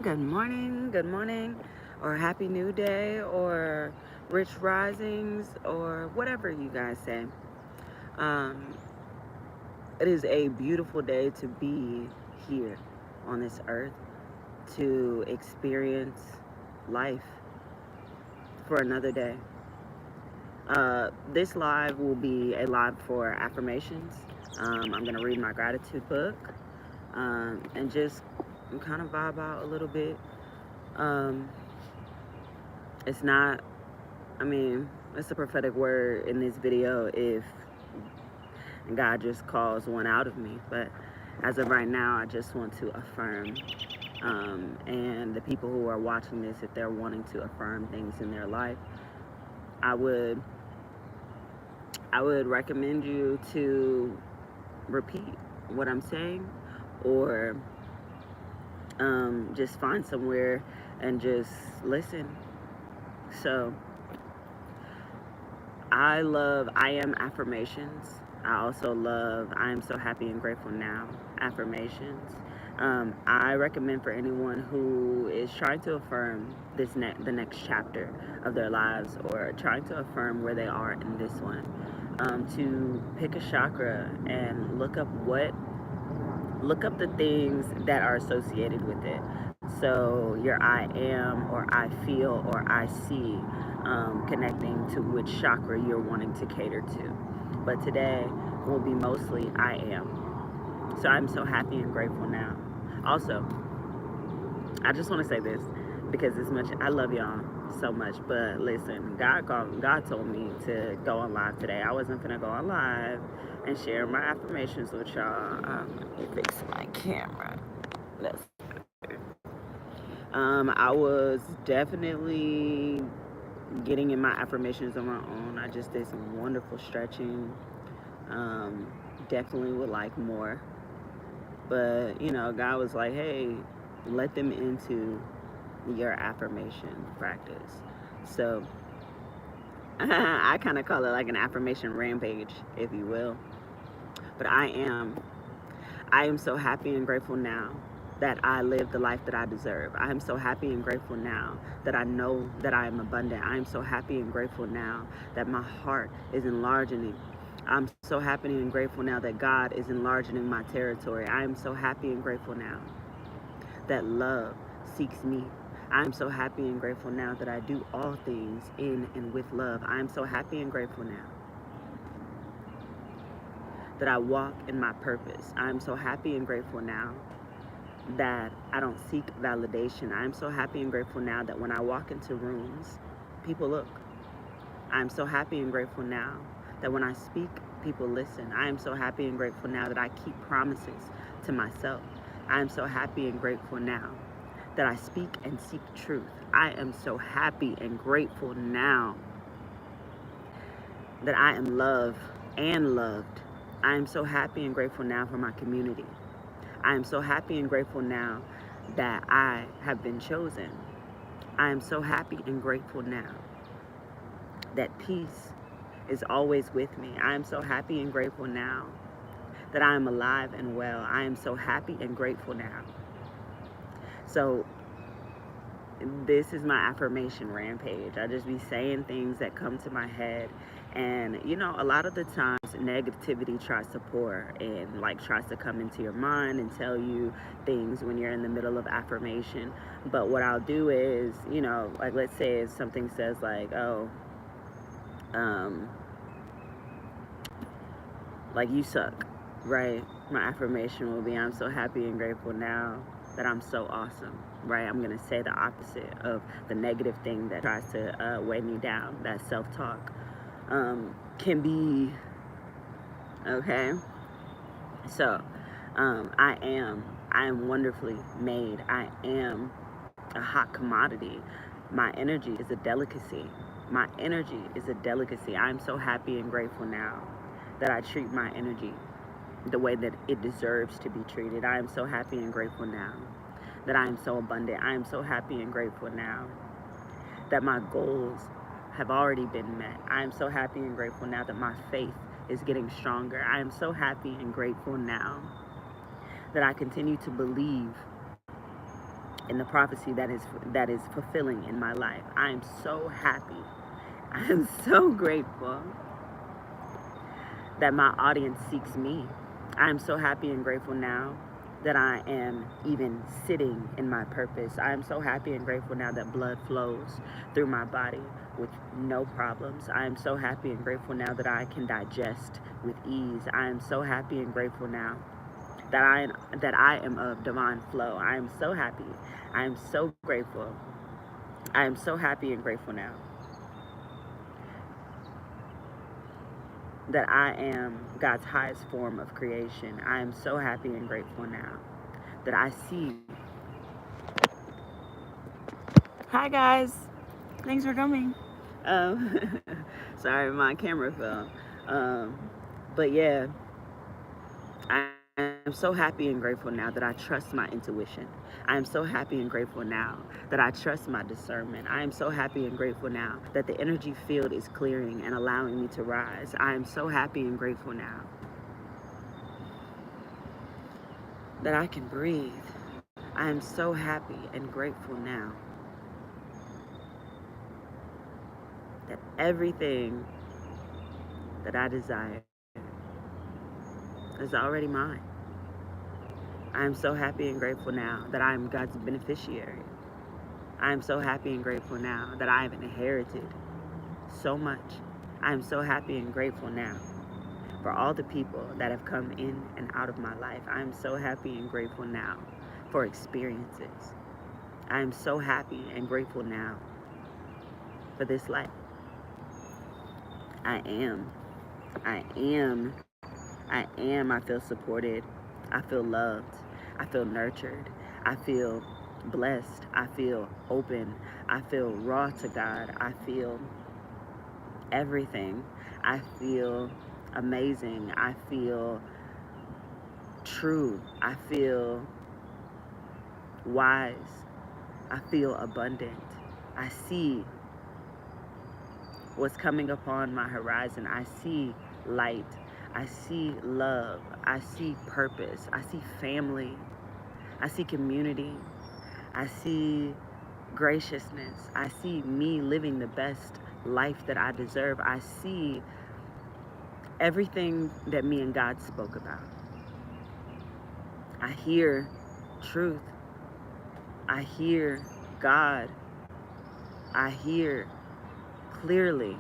Good morning, or happy new day, or rich risings, or whatever you guys say. Um, it is a beautiful day to be here on this earth to experience life for another day. This live will be a live for affirmations. I'm going to read my gratitude book and just kind of vibe out a little bit. Um, it's not I mean, it's a prophetic word in this video if God just calls one out of me. But as of right now, I just want to affirm. And the people who are watching this, if they're wanting to affirm things in their life, I would recommend you to repeat what I'm saying, or just find somewhere and just listen. So I love I am affirmations. I also love I am so happy and grateful now affirmations. I recommend for anyone who is trying to affirm the next chapter of their lives, or trying to affirm where they are in this one, to pick a chakra and look up the things that are associated with it. So your I am, or I feel, or I see, connecting to which chakra you're wanting to cater to. But today will be mostly I am. So I'm so happy and grateful now. Also, I just want to say this because I love y'all so much. But listen, God told me to go on live today. I wasn't gonna go on live and share my affirmations with y'all. Let me fix my camera. That's I was definitely getting in my affirmations on my own. I just did some wonderful stretching. Um, Definitely would like more. But, God was like, hey, let them into your affirmation practice. So I kind of call it like an affirmation rampage, if you will. But I am so happy and grateful now that I live the life that I deserve. I am so happy and grateful now that I know that I am abundant. I am so happy and grateful now that my heart is enlarging. I'm so happy and grateful now that God is enlarging my territory. I am so happy and grateful now that love seeks me. I am so happy and grateful now that I do all things in and with love. I am so happy and grateful now that I walk in my purpose. I am so happy and grateful now that I don't seek validation. I'm so happy and grateful now that when I walk into rooms, people look. I'm so happy and grateful now that when I speak, people listen. I am so happy and grateful now that I keep promises to myself. I am so happy and grateful now that I speak and seek truth. I am so happy and grateful now that I am loved and loved. I am so happy and grateful now for my community. I am so happy and grateful now that I have been chosen. I am so happy and grateful now that peace is always with me. I am so happy and grateful now that I am alive and well. I am so happy and grateful now. So this is my affirmation rampage. I just be saying things that come to my head. And, a lot of the times negativity tries to pour and tries to come into your mind and tell you things when you're in the middle of affirmation. But what I'll do is, let's say if something says um, you suck, right? My affirmation will be, I'm so happy and grateful now that I'm so awesome, right? I'm going to say the opposite of the negative thing that tries to weigh me down. That self-talk can be, okay? So, I am wonderfully made. I am a hot commodity. My energy is a delicacy. My energy is a delicacy. I'm so happy and grateful now that I treat my energy the way that it deserves to be treated. I am so happy and grateful now that I am so abundant. I am so happy and grateful now that my goals have already been met. I am so happy and grateful now that my faith is getting stronger. I am so happy and grateful now that I continue to believe in the prophecy that is fulfilling in my life. I am so happy. I am so grateful that my audience seeks me. I am so happy and grateful now that I am even sitting in my purpose. I am so happy and grateful now that blood flows through my body with no problems. I am so happy and grateful now that I can digest with ease. I am so happy and grateful now that I am of divine flow. I am so happy. I am so grateful. I am so happy and grateful now that I am God's highest form of creation. I am so happy and grateful now that I see. Hi guys, thanks for coming. Sorry, my camera fell. But yeah, I'm so happy and grateful now that I trust my intuition. I am so happy and grateful now that I trust my discernment. I am so happy and grateful now that the energy field is clearing and allowing me to rise. I am so happy and grateful now that I can breathe. I am so happy and grateful now that everything that I desire is already mine. I am so happy and grateful now that I am God's beneficiary. I am so happy and grateful now that I have inherited so much. I am so happy and grateful now for all the people that have come in and out of my life. I am so happy and grateful now for experiences. I am so happy and grateful now for this life. I am. I feel supported. I feel loved. I feel nurtured. I feel blessed. I feel open. I feel raw to God. I feel everything. I feel amazing. I feel true. I feel wise. I feel abundant. I see what's coming upon my horizon. I see light. I see love. I see purpose. I see family. I see community. I see graciousness. I see me living the best life that I deserve. I see everything that me and God spoke about. I hear truth. I hear God. I hear clearly.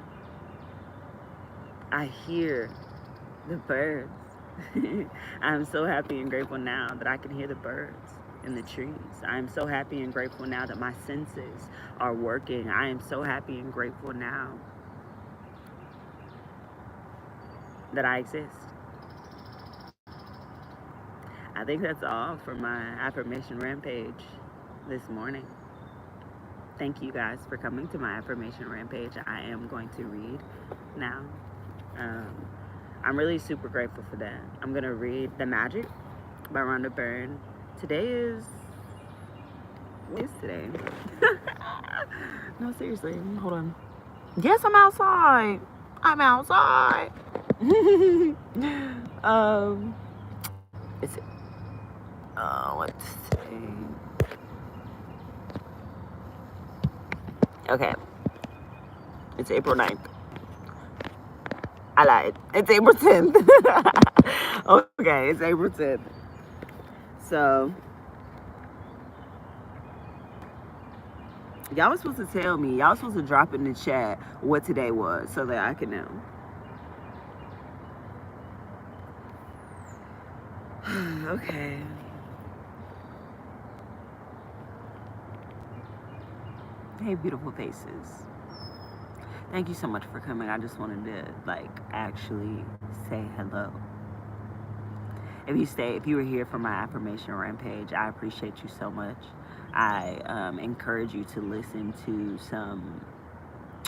I hear the birds. I'm so happy and grateful now that I can hear the birds in the trees. I'm so happy and grateful now that my senses are working. I am so happy and grateful now that I exist. I think that's all for my affirmation rampage this morning. Thank you guys for coming to my affirmation rampage. I am going to read now. I'm really super grateful for that. I'm gonna read The Magic by Rhonda Byrne. Today is, what is today? No, seriously, hold on. Yes, I'm outside. I'm outside. It's, what's today? Okay. It's April 9th. I lied. It's April 10th. Okay, it's April 10th. So, y'all was supposed to tell me. Y'all was supposed to drop in the chat what today was so that I can know. Okay. Hey, beautiful faces. Thank you so much for coming. I just wanted to, actually say hello. If you were here for my affirmation rampage, I appreciate you so much. I encourage you to listen to some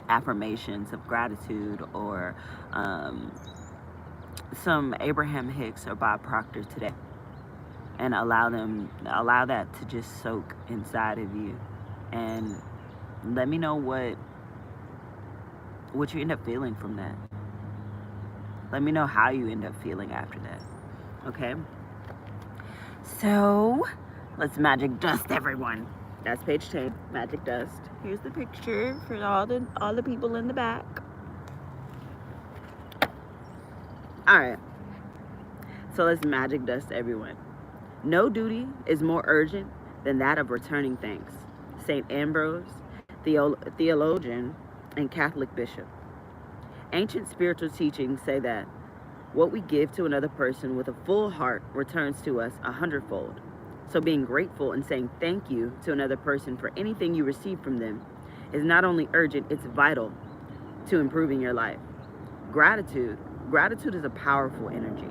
affirmations of gratitude or some Abraham Hicks or Bob Proctor today, and allow that to just soak inside of you, and let me know what you end up feeling from that. Let me know how you end up feeling after that. Okay? So, let's magic dust, everyone. That's page 10, magic dust. Here's the picture for all the people in the back. All right, so let's magic dust everyone. No duty is more urgent than that of returning thanks. St. Ambrose, theologian and Catholic bishop. Ancient spiritual teachings say that what we give to another person with a full heart returns to us 100-fold. So being grateful and saying thank you to another person for anything you receive from them is not only urgent, it's vital to improving your life. Gratitude is a powerful energy.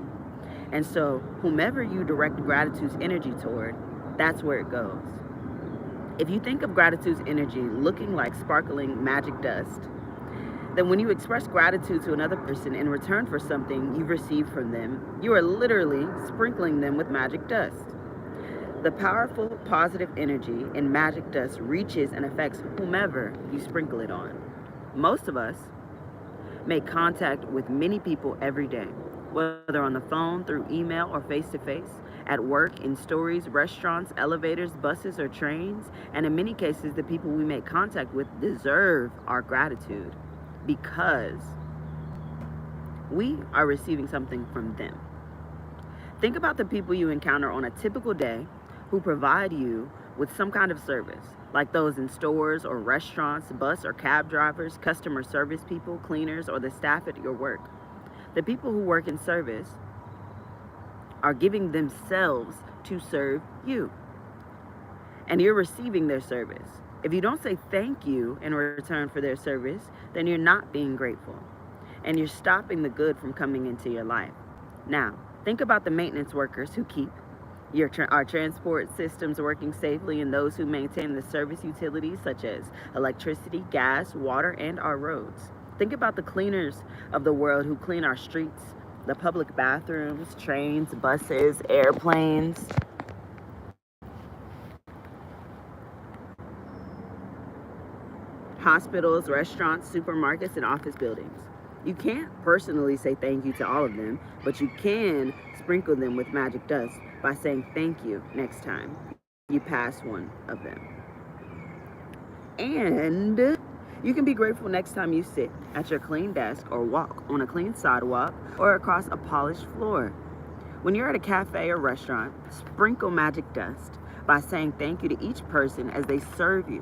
And so whomever you direct gratitude's energy toward, that's where it goes. If you think of gratitude's energy looking like sparkling magic dust, then when you express gratitude to another person in return for something you've received from them, you are literally sprinkling them with magic dust. The powerful positive energy in magic dust reaches and affects whomever you sprinkle it on. Most of us make contact with many people every day, whether on the phone, through email, or face-to-face, at work, in stores, restaurants, elevators, buses, or trains, and in many cases, the people we make contact with deserve our gratitude because we are receiving something from them. Think about the people you encounter on a typical day who provide you with some kind of service, like those in stores or restaurants, bus or cab drivers, customer service people, cleaners, or the staff at your work. The people who work in service are giving themselves to serve you, and you're receiving their service. If you don't say thank you in return for their service, then you're not being grateful, and you're stopping the good from coming into your life. Now, think about the maintenance workers who keep our transport systems working safely, and those who maintain the service utilities such as electricity, gas, water, and our roads. Think about the cleaners of the world who clean our streets, the public bathrooms, trains, buses, airplanes. Hospitals, restaurants, supermarkets, and office buildings. You can't personally say thank you to all of them, but you can sprinkle them with magic dust by saying thank you next time you pass one of them. And you can be grateful next time you sit at your clean desk or walk on a clean sidewalk or across a polished floor. When you're at a cafe or restaurant, sprinkle magic dust by saying thank you to each person as they serve you.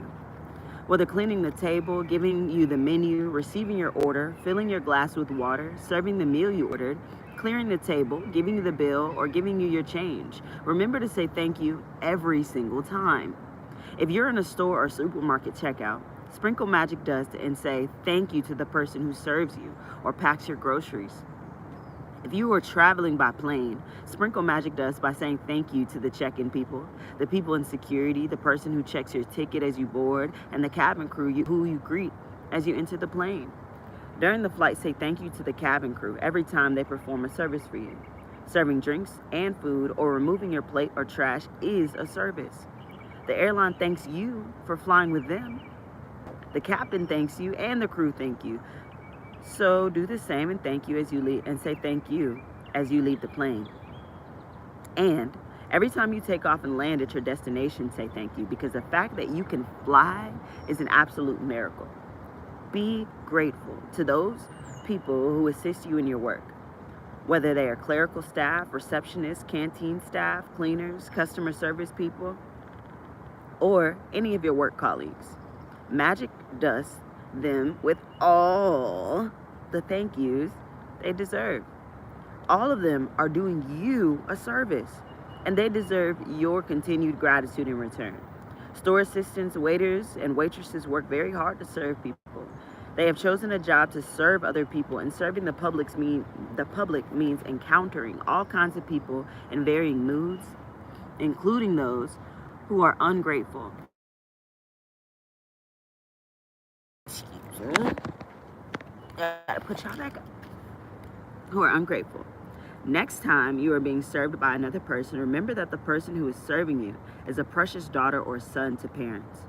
Whether cleaning the table, giving you the menu, receiving your order, filling your glass with water, serving the meal you ordered, clearing the table, giving you the bill, or giving you your change, remember to say thank you every single time. If you're in a store or supermarket checkout, sprinkle magic dust and say thank you to the person who serves you or packs your groceries. If you are traveling by plane, sprinkle magic dust by saying thank you to the check-in people, the people in security, the person who checks your ticket as you board, and the cabin crew who you greet as you enter the plane. During the flight, say thank you to the cabin crew every time they perform a service for you. Serving drinks and food or removing your plate or trash is a service. The airline thanks you for flying with them. The captain thanks you and the crew thank you. So do the same and thank you as you leave, and say thank you as you leave the plane. And every time you take off and land at your destination, say thank you, because the fact that you can fly is an absolute miracle. Be grateful to those people who assist you in your work, whether they are clerical staff, receptionists, canteen staff, cleaners, customer service people, or any of your work colleagues. Magic dust them with all the thank yous they deserve. All of them are doing you a service, and they deserve your continued gratitude in return. Store assistants, waiters, and waitresses work very hard to serve people. They have chosen a job to serve other people, and serving the public means encountering all kinds of people in varying moods, including those who are ungrateful. Gotta put y'all back up. Who are ungrateful. Next time you are being served by another person, remember that the person who is serving you is a precious daughter or son to parents,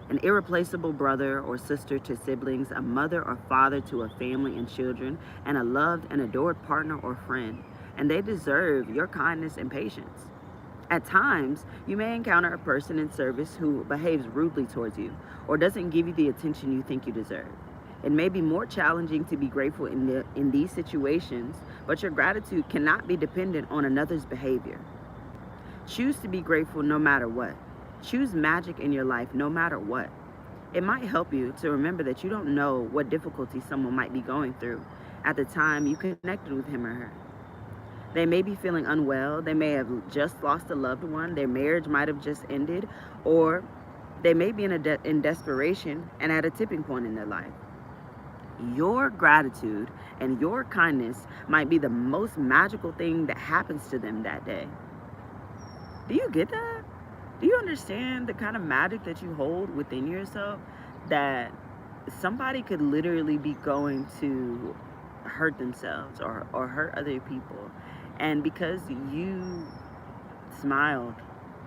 an irreplaceable brother or sister to siblings, a mother or father to a family and children, and a loved and adored partner or friend. And they deserve your kindness and patience. At times, you may encounter a person in service who behaves rudely towards you or doesn't give you the attention you think you deserve. It may be more challenging to be grateful in these situations, but your gratitude cannot be dependent on another's behavior. Choose to be grateful no matter what. Choose magic in your life no matter what. It might help you to remember that you don't know what difficulty someone might be going through at the time you connected with him or her. They may be feeling unwell, they may have just lost a loved one, their marriage might have just ended, or they may be in desperation and at a tipping point in their life. Your gratitude and your kindness might be the most magical thing that happens to them that day. Do you get that? Do you understand the kind of magic that you hold within yourself, that somebody could literally be going to hurt themselves or hurt other people, and because you smiled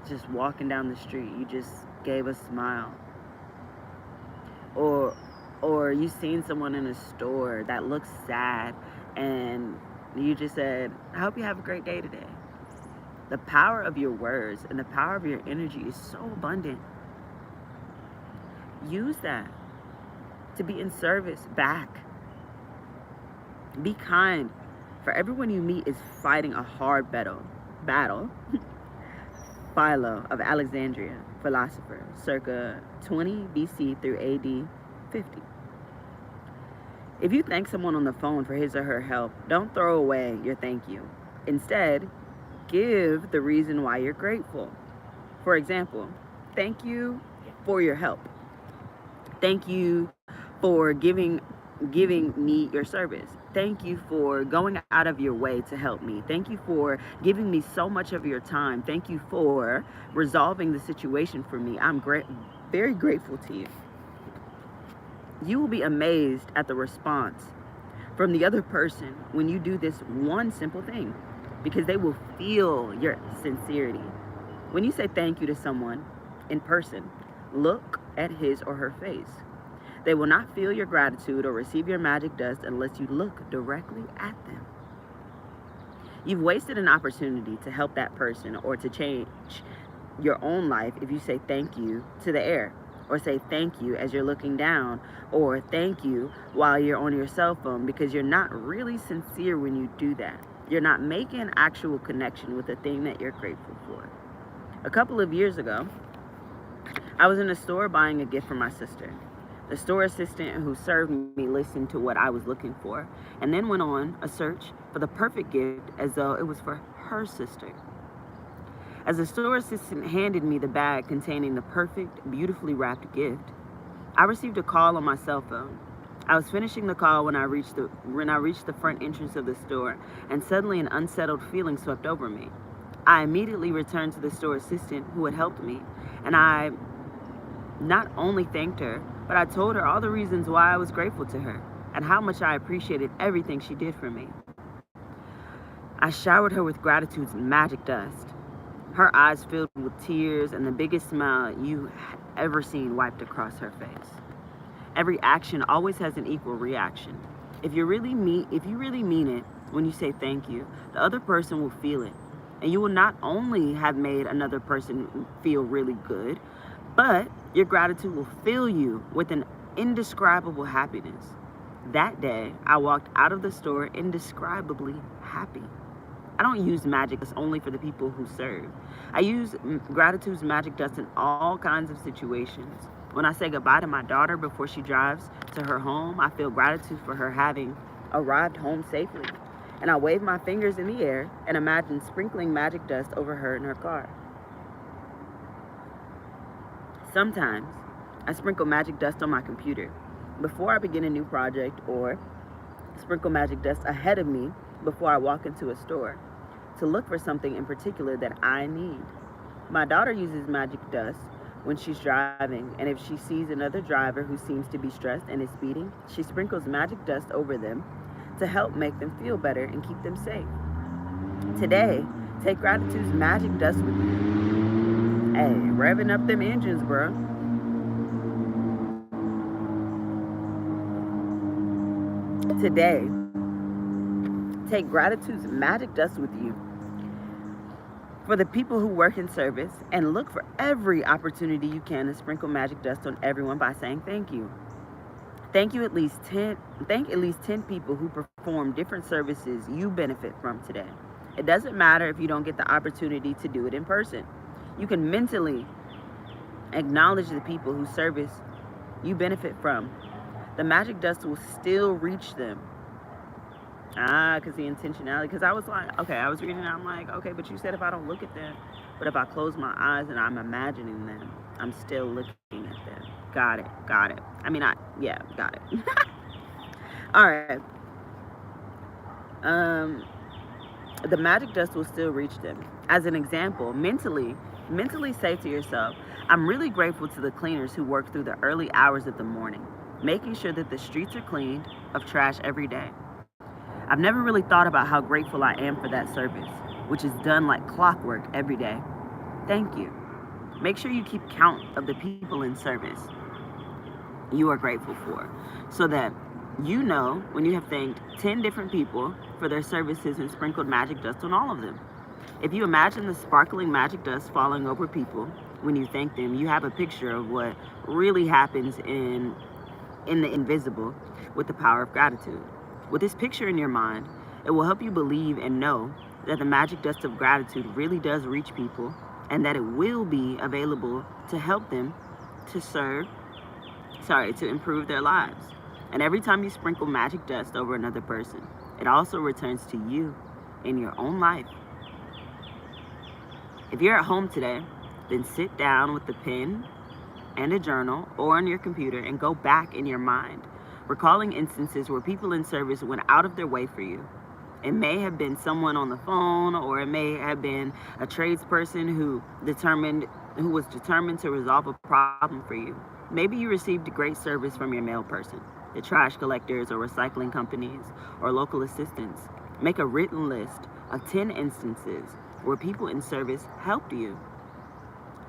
just walking down the street, you just gave a smile, or you seen someone in a store that looks sad and you just said, I hope you have a great day today. The power of your words and the power of your energy is so abundant. Use that to be in service back. Be kind, for everyone you meet is fighting a hard battle. Philo of Alexandria, philosopher, circa 20 BC through AD 50. If you thank someone on the phone for his or her help, don't throw away your thank you. Instead, give the reason why you're grateful. For example, thank you for your help. Thank you for giving me your service. Thank you for going out of your way to help me. Thank you for giving me so much of your time. Thank you for resolving the situation for me. I'm very grateful to you. You will be amazed at the response from the other person when you do this one simple thing, because they will feel your sincerity. When you say thank you to someone in person, look at his or her face. They will not feel your gratitude or receive your magic dust unless you look directly at them. You've wasted an opportunity to help that person or to change your own life if you say thank you to the air, or say thank you as you're looking down, or thank you while you're on your cell phone, because you're not really sincere when you do that. You're not making an actual connection with the thing that you're grateful for. A couple of years ago, I was in a store buying a gift for my sister. The store assistant who served me listened to what I was looking for and then went on a search for the perfect gift as though it was for her sister. As the store assistant handed me the bag containing the perfect, beautifully wrapped gift, I received a call on my cell phone. I was finishing the call when I reached the front entrance of the store, and suddenly an unsettled feeling swept over me. I immediately returned to the store assistant who had helped me, and I not only thanked her, but I told her all the reasons why I was grateful to her and how much I appreciated everything she did for me. I showered her with gratitude's magic dust. Her eyes filled with tears and the biggest smile you ever seen wiped across her face. Every action always has an equal reaction. If you really mean it when you say thank you, the other person will feel it. And you will not only have made another person feel really good, but your gratitude will fill you with an indescribable happiness. That day, I walked out of the store indescribably happy. I don't use magic dust only for the people who serve. I use gratitude's magic dust in all kinds of situations. When I say goodbye to my daughter before she drives to her home, I feel gratitude for her having arrived home safely. And I wave my fingers in the air and imagine sprinkling magic dust over her in her car. Sometimes I sprinkle magic dust on my computer before I begin a new project, or sprinkle magic dust ahead of me before I walk into a store to look for something in particular that I need. My daughter uses magic dust when she's driving, and if she sees another driver who seems to be stressed and is speeding, she sprinkles magic dust over them to help make them feel better and keep them safe. Today, take gratitude's magic dust with you. Hey, revving up them engines, bro. Today, take gratitude's magic dust with you For the people who work in service, and look for every opportunity you can to sprinkle magic dust on everyone by saying thank you. Thank at least 10 people who perform different services you benefit from today. It doesn't matter if you don't get the opportunity to do it in person. You can mentally acknowledge the people whose service you benefit from. The magic dust will still reach them. Because the intentionality. Because I was like, okay, I was reading it, I'm like, okay, but you said if I don't look at them, but if I close my eyes and I'm imagining them, I'm still looking at them. Got it. Got it. I mean, got it. All right. The magic dust will still reach them. As an example, mentally say to yourself, I'm really grateful to the cleaners who work through the early hours of the morning, making sure that the streets are cleaned of trash every day. I've never really thought about how grateful I am for that service, which is done like clockwork every day. Thank you. Make sure you keep count of the people in service you are grateful for, so that you know when you have thanked 10 different people for their services and sprinkled magic dust on all of them. If you imagine the sparkling magic dust falling over people when you thank them, you have a picture of what really happens in the invisible with the power of gratitude. With this picture in your mind, it will help you believe and know that the magic dust of gratitude really does reach people, and that it will be available to help them to improve their lives. And every time you sprinkle magic dust over another person, it also returns to you in your own life. If you're at home today, then sit down with a pen and a journal or on your computer and go back in your mind, recalling instances where people in service went out of their way for you. It may have been someone on the phone, or it may have been a tradesperson who was determined to resolve a problem for you. Maybe you received a great service from your mail person, the trash collectors or recycling companies, or local assistants. Make a written list of 10 instances where people in service helped you,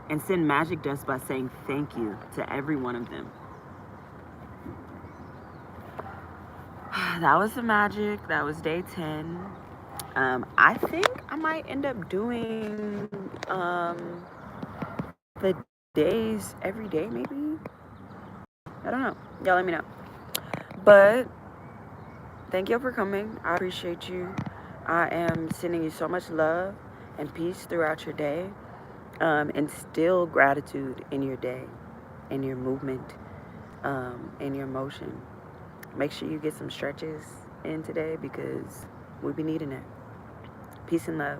and send magic dust by saying thank you to every one of them. That was the magic. That was day 10. I think I might end up doing the days every day, maybe. I don't know. Y'all let me know. But thank you for coming. I appreciate you. I am sending you so much love and peace throughout your day. Instill gratitude in your day, in your movement, in your motion. Make sure you get some stretches in today, because we'll be needing it. Peace and love.